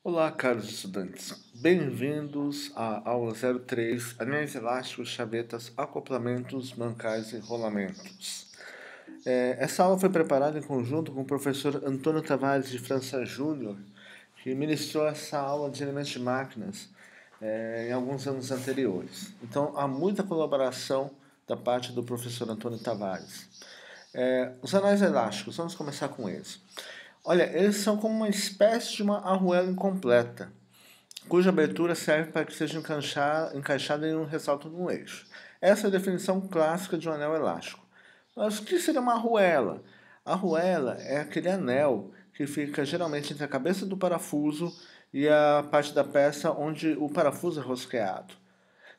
Olá, caros estudantes. Bem-vindos à aula 03, anéis elásticos, chavetas, acoplamentos, mancais e rolamentos. Essa aula foi preparada em conjunto com o professor Antônio Tavares de França Júnior, que ministrou essa aula de elementos de máquinas em alguns anos anteriores. Então, há muita colaboração da parte do professor Antônio Tavares. Os anéis elásticos, vamos começar com eles. Olha, eles são como uma espécie de uma arruela incompleta, cuja abertura serve para que seja encaixada em um ressalto no eixo. Essa é a definição clássica de um anel elástico. Mas o que seria uma arruela? A arruela é aquele anel que fica geralmente entre a cabeça do parafuso e a parte da peça onde o parafuso é rosqueado.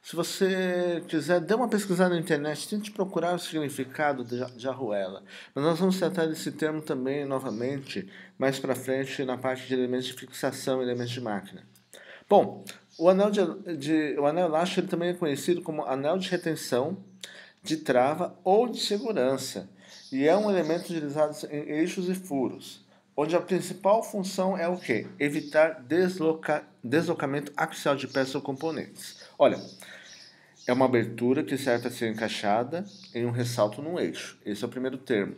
Se você quiser, dê uma pesquisada na internet, tente procurar o significado de arruela. Mas nós vamos tratar desse termo também, novamente, mais para frente, na parte de elementos de fixação e elementos de máquina. Bom, o anel elástico ele também é conhecido como anel de retenção, de trava ou de segurança, e é um elemento utilizado em eixos e furos, onde a principal função é o quê? Evitar deslocamento axial de peças ou componentes. Olha, é uma abertura que serve para ser encaixada em um ressalto no eixo. Esse é o primeiro termo.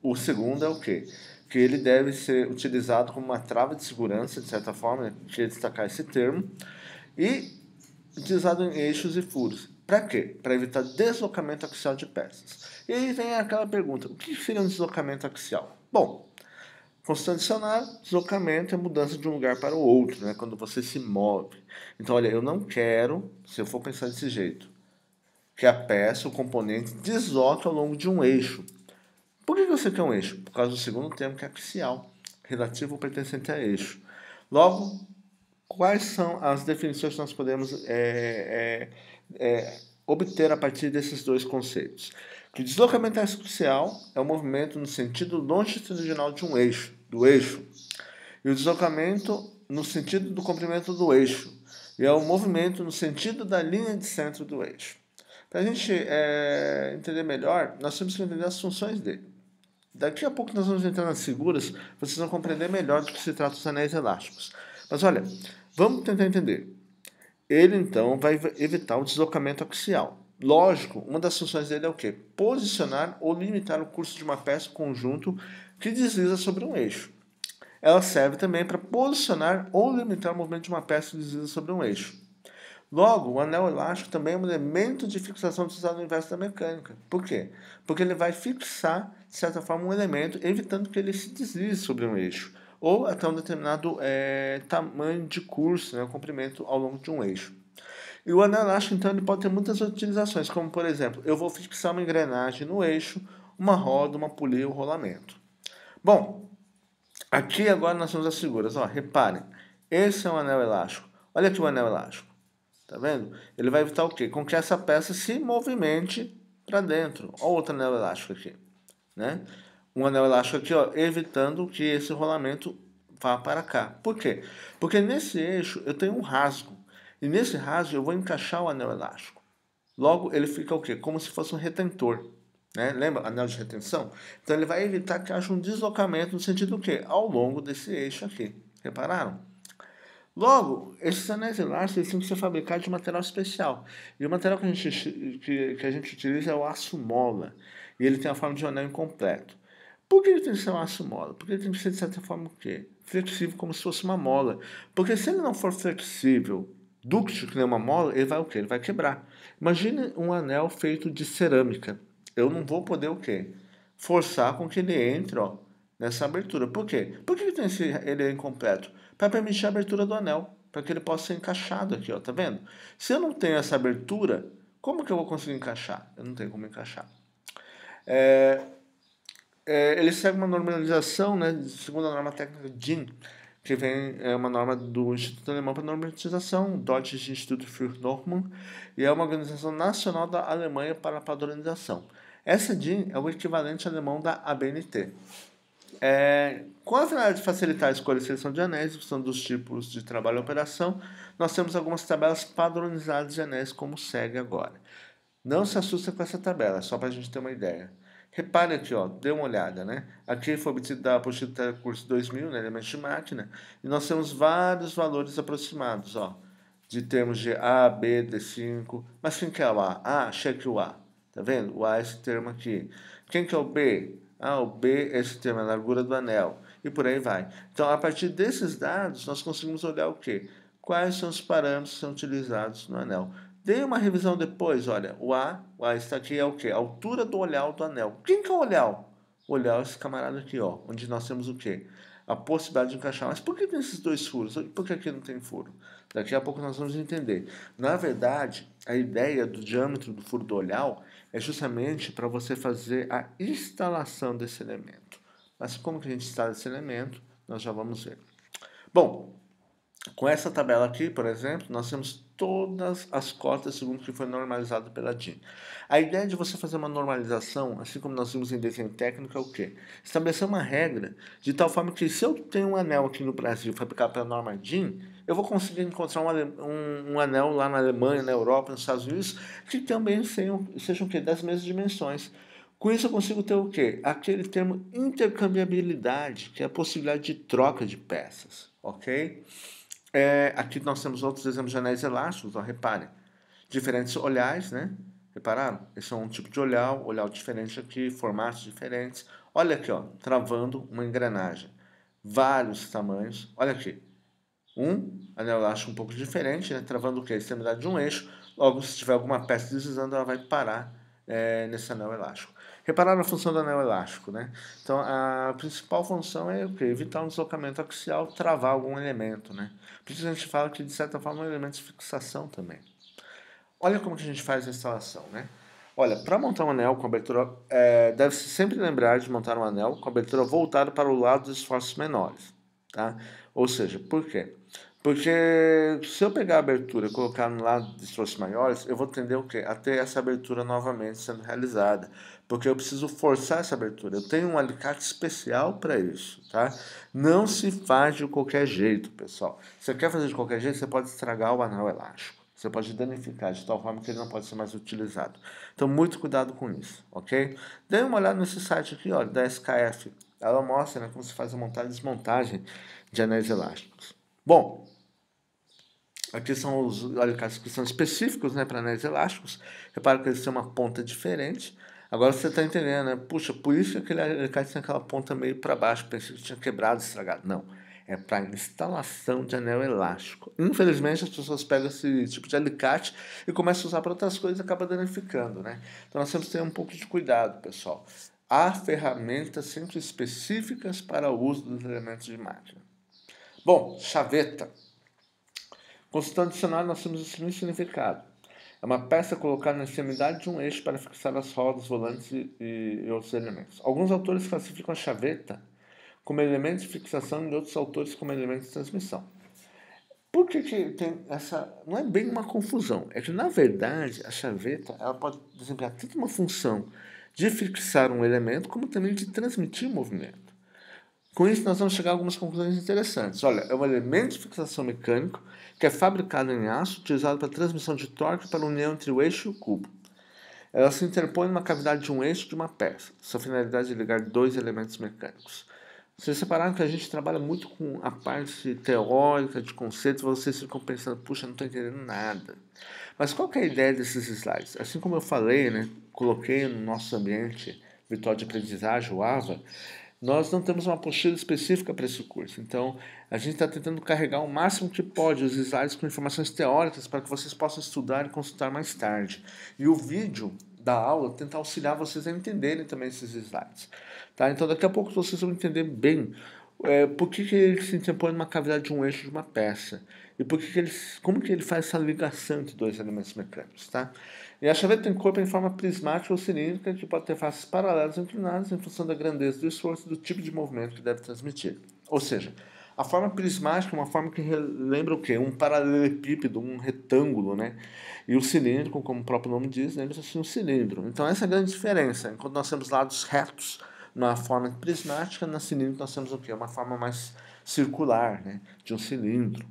O segundo é o quê? Que ele deve ser utilizado como uma trava de segurança, de certa forma, queria destacar esse termo, e utilizado em eixos e furos. Para quê? Para evitar deslocamento axial de peças. E aí vem aquela pergunta: o que seria um deslocamento axial? Bom, constante dicionário, deslocamento é mudança de um lugar para o outro, né? Quando você se move. Então, olha, eu não quero, se eu for pensar desse jeito, que a peça, o componente, desloque ao longo de um eixo. Por que você quer um eixo? Por causa do segundo termo, que é axial, relativo ou pertencente a eixo. Logo, quais são as definições que nós podemos obter a partir desses dois conceitos? Que o deslocamento axial é o movimento no sentido longitudinal de um eixo, do eixo, e o deslocamento no sentido do comprimento do eixo, e é o movimento no sentido da linha de centro do eixo. Para a gente entender melhor, nós temos que entender as funções dele. Daqui a pouco nós vamos entrar nas figuras, vocês vão compreender melhor do que se trata os anéis elásticos. Mas olha, vamos tentar entender. Ele então vai evitar o deslocamento axial. Lógico, uma das funções dele é o quê? Posicionar ou limitar o curso de uma peça ou conjunto que desliza sobre um eixo. Ela serve também para posicionar ou limitar o movimento de uma peça que desliza sobre um eixo. Logo, o anel elástico também é um elemento de fixação utilizado no universo da mecânica. Por quê? Porque ele vai fixar, de certa forma, um elemento, evitando que ele se deslize sobre um eixo, ou até um determinado tamanho de curso, né, comprimento ao longo de um eixo. E o anel elástico, então, ele pode ter muitas utilizações, como, por exemplo, eu vou fixar uma engrenagem no eixo, uma roda, uma polia, um rolamento. Bom, aqui agora nós temos as figuras. Ó, reparem, esse é um anel elástico. Olha aqui o anel elástico. Tá vendo? Ele vai evitar o quê? Com que essa peça se movimente para dentro. Olha o outro anel elástico aqui. Né? Um anel elástico aqui, ó, evitando que esse rolamento vá para cá. Por quê? Porque nesse eixo eu tenho um rasgo. E nesse rasgo eu vou encaixar o anel elástico. Logo, ele fica o quê? Como se fosse um retentor. Né? Lembra? Anel de retenção? Então ele vai evitar que haja um deslocamento no sentido do quê? Ao longo desse eixo aqui. Repararam? Logo, esses anéis elásticos têm que ser fabricados de material especial. E o material que a gente utiliza é o aço mola. E ele tem a forma de um anel incompleto. Por que ele tem que ser um aço mola? Porque ele tem que ser, de certa forma, o quê? Flexível, como se fosse uma mola. Porque se ele não for flexível, dúctil, que nem uma mola, ele vai o quê? Ele vai quebrar. Imagine um anel feito de cerâmica. Eu não vou poder o quê? Forçar com que ele entre, ó, nessa abertura. Por quê? Por que ele é incompleto? Para permitir a abertura do anel, para que ele possa ser encaixado aqui, ó, tá vendo? Se eu não tenho essa abertura, como que eu vou conseguir encaixar? Eu não tenho como encaixar. Ele segue uma normalização, né, segundo a norma técnica DIN, que vem uma norma do Instituto Alemão para Normatização, Deutsches Institut für Normen, e é uma organização nacional da Alemanha para a padronização. Essa DIN é o equivalente alemão da ABNT. Com a finalidade de facilitar a escolha e seleção de anéis, função dos tipos de trabalho e operação, nós temos algumas tabelas padronizadas de anéis, como segue agora. Não se assusta com essa tabela, só para a gente ter uma ideia. Repare aqui, ó, dê uma olhada, né? Aqui foi obtido da apostila do Telecurso 2000, né, elementos de máquina, e nós temos vários valores aproximados, ó, de termos de A, B, D5. Mas quem que é o A? Ah, cheque o A. Tá vendo? O A é esse termo aqui. Quem que é o B? Ah, o B é esse termo, a largura do anel. E por aí vai. Então, a partir desses dados, nós conseguimos olhar o quê? Quais são os parâmetros que são utilizados no anel. Dei uma revisão depois, olha, o A está aqui é o quê? A altura do olhar do anel. Quem que é o olhar? O olhar é esse camarada aqui, ó, onde nós temos o quê? A possibilidade de encaixar. Mas por que tem esses dois furos? Por que aqui não tem furo? Daqui a pouco nós vamos entender. Na verdade, a ideia do diâmetro do furo do olhar é justamente para você fazer a instalação desse elemento. Mas como que a gente instala esse elemento? Nós já vamos ver. Bom, com essa tabela aqui, por exemplo, nós temos todas as cotas segundo o que foi normalizado pela DIN. A ideia de você fazer uma normalização, assim como nós vimos em desenho técnico, é o quê? Estabelecer uma regra de tal forma que se eu tenho um anel aqui no Brasil fabricado pela norma DIN, eu vou conseguir encontrar um anel lá na Alemanha, na Europa, nos Estados Unidos, que também sejam o quê? Das mesmas dimensões. Com isso eu consigo ter o quê? Aquele termo intercambiabilidade, que é a possibilidade de troca de peças, ok? Aqui nós temos outros exemplos de anéis elásticos, ó, reparem. Diferentes olhares, né? Repararam? Esse é um tipo de olhar diferente aqui, formatos diferentes. Olha aqui, ó, travando uma engrenagem. Vários tamanhos. Olha aqui. Um anel elástico um pouco diferente, né? Travando o quê? A extremidade de um eixo. Logo, se tiver alguma peça deslizando, ela vai parar nesse anel elástico. Repararam a função do anel elástico, né? Então, a principal função é o quê? Evitar um deslocamento axial, travar algum elemento, né? Por isso a gente fala que, de certa forma, é um elemento de fixação também. Olha como que a gente faz a instalação, né? Olha, para montar um anel com abertura, deve-se sempre lembrar de montar um anel com abertura voltada para o lado dos esforços menores, tá? Ou seja, por quê? Porque se eu pegar a abertura e colocar no lado dos esforços maiores, eu vou tender o quê? A ter essa abertura novamente sendo realizada. Porque eu preciso forçar essa abertura. Eu tenho um alicate especial para isso, tá? Não se faz de qualquer jeito, pessoal. Se você quer fazer de qualquer jeito, você pode estragar o anel elástico. Você pode danificar de tal forma que ele não pode ser mais utilizado. Então, muito cuidado com isso, ok? Dê uma olhada nesse site aqui, ó, da SKF. Ela mostra, né, como se faz a montagem e desmontagem de anéis elásticos. Bom, aqui são os alicates que são específicos, né, para anéis elásticos. Repara que eles têm uma ponta diferente. Agora você está entendendo, né? Puxa, por isso que aquele alicate tem aquela ponta meio para baixo. Pensei que tinha quebrado, estragado. Não. É para instalação de anel elástico. Infelizmente, as pessoas pegam esse tipo de alicate e começam a usar para outras coisas e acaba danificando, né? Então, nós temos que ter um pouco de cuidado, pessoal. Há ferramentas sempre específicas para o uso dos elementos de máquina. Bom, chaveta. Consultando o dicionário, nós temos o seguinte significado. É uma peça colocada na extremidade de um eixo para fixar as rodas, volantes e outros elementos. Alguns autores classificam a chaveta como elemento de fixação e outros autores como elemento de transmissão. Por que tem essa... Não é bem uma confusão. É que, na verdade, a chaveta ela pode desempenhar tanto uma função de fixar um elemento, como também de transmitir movimento. Com isso, nós vamos chegar a algumas conclusões interessantes. Olha, é um elemento de fixação mecânico que é fabricado em aço, utilizado para transmissão de torque para a união entre o eixo e o cubo. Ela se interpõe numa cavidade de um eixo de uma peça. Sua finalidade é ligar dois elementos mecânicos. Vocês separaram que a gente trabalha muito com a parte teórica, de conceitos, vocês ficam pensando, puxa, não estou entendendo nada. Mas qual que é a ideia desses slides? Assim como eu falei, né, coloquei no nosso ambiente virtual de aprendizagem, o AVA, nós não temos uma apostila específica para esse curso. Então, a gente está tentando carregar o máximo que pode os slides com informações teóricas para que vocês possam estudar e consultar mais tarde. E o vídeo da aula tentar auxiliar vocês a entenderem também esses slides. Tá? Então, daqui a pouco vocês vão entender bem por que ele se interpõe numa cavidade de um eixo de uma peça. E como que ele faz essa ligação entre dois elementos mecânicos. Tá? E a chaveta tem corpo em forma prismática ou cilíndrica que pode ter faces paralelas ou inclinadas em função da grandeza do esforço e do tipo de movimento que deve transmitir. Ou seja, a forma prismática é uma forma que lembra o quê? Um paralelepípedo, um retângulo, né? E o cilíndrico, como o próprio nome diz, lembra assim um cilindro. Então essa é a grande diferença. Enquanto nós temos lados retos na forma prismática, na cilíndrica nós temos o quê? Uma forma mais circular, né? De um cilindro.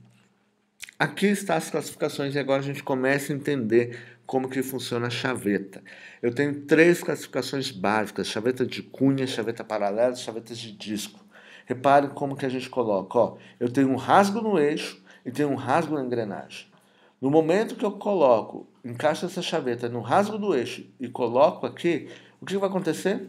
Aqui estão as classificações e agora a gente começa a entender como que funciona a chaveta. Eu tenho 3 classificações básicas: chaveta de cunha, chaveta paralela e chavetas de disco. Repare como que a gente coloca. Ó, eu tenho um rasgo no eixo e tenho um rasgo na engrenagem. No momento que eu coloco, encaixo essa chaveta no rasgo do eixo e coloco aqui, o que vai acontecer?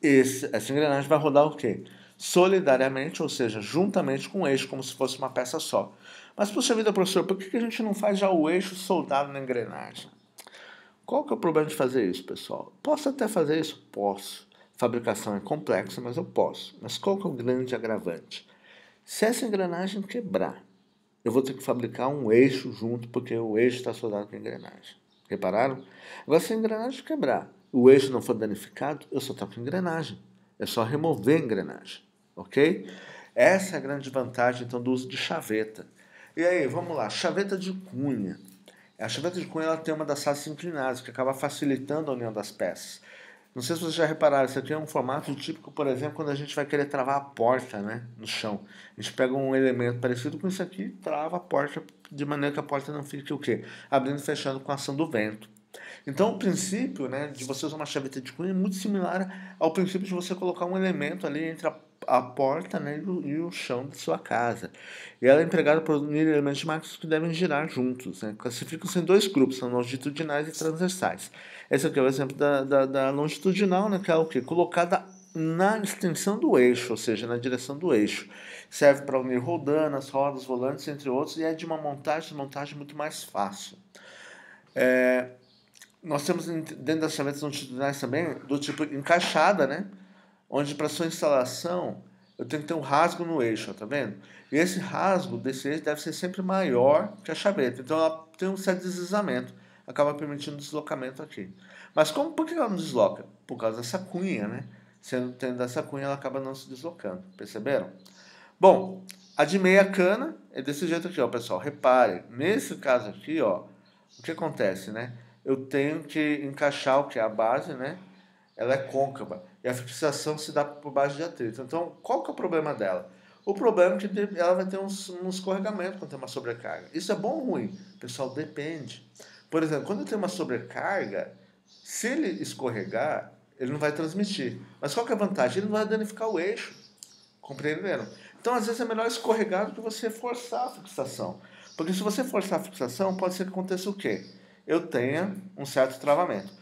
Essa engrenagem vai rodar o quê? Solidariamente, ou seja, juntamente com o eixo, como se fosse uma peça só. Mas, puxa vida, professor, por que a gente não faz já o eixo soldado na engrenagem? Qual que é o problema de fazer isso, pessoal? Posso até fazer isso? Posso. Fabricação é complexa, mas eu posso. Mas qual que é o grande agravante? Se essa engrenagem quebrar, eu vou ter que fabricar um eixo junto, porque o eixo está soldado com a engrenagem. Repararam? Agora, se a engrenagem quebrar, o eixo não for danificado, eu só troco a engrenagem. É só remover a engrenagem, ok? Essa é a grande vantagem, então, do uso de chaveta. E aí, vamos lá, chaveta de cunha. A chaveta de cunha ela tem uma das faces inclinadas, que acaba facilitando a união das peças. Não sei se vocês já repararam, isso aqui é um formato típico, por exemplo, quando a gente vai querer travar a porta, né, no chão. A gente pega um elemento parecido com isso aqui e trava a porta de maneira que a porta não fique o quê? Abrindo e fechando com a ação do vento. Então, o princípio, né, de você usar uma chaveta de cunha é muito similar ao princípio de você colocar um elemento ali entre a porta, né, e o chão de sua casa. E ela é empregada por unir elementos de máquinas que devem girar juntos. Né? Classificam-se em 2 grupos, são longitudinais e transversais. Esse aqui é o exemplo da longitudinal, né, que é o quê? Colocada na extensão do eixo, ou seja, na direção do eixo. Serve para unir roldanas, rodas, volantes, entre outros, e é de uma montagem muito mais fácil. Nós temos dentro das chavetas longitudinais também, do tipo encaixada, né? Onde para sua instalação eu tenho que ter um rasgo no eixo, tá vendo? E esse rasgo desse eixo deve ser sempre maior que a chaveta. Então ela tem um certo deslizamento, acaba permitindo deslocamento aqui. Mas por que ela não desloca? Por causa dessa cunha, né? Tendo essa cunha, ela acaba não se deslocando. Perceberam? Bom, a de meia cana é desse jeito aqui, ó, pessoal. Repare, nesse caso aqui, ó, o que acontece, né? Eu tenho que encaixar o que é a base, né? Ela é côncava e a fixação se dá por baixo de atrito. Então, qual que é o problema dela? O problema é que ela vai ter um escorregamento quando tem uma sobrecarga. Isso é bom ou ruim? Pessoal, depende. Por exemplo, quando tem uma sobrecarga, se ele escorregar, ele não vai transmitir. Mas qual que é a vantagem? Ele não vai danificar o eixo. Compreenderam? Então, às vezes, é melhor escorregar do que você forçar a fixação. Porque se você forçar a fixação, pode ser que aconteça o quê? Eu tenha um certo travamento.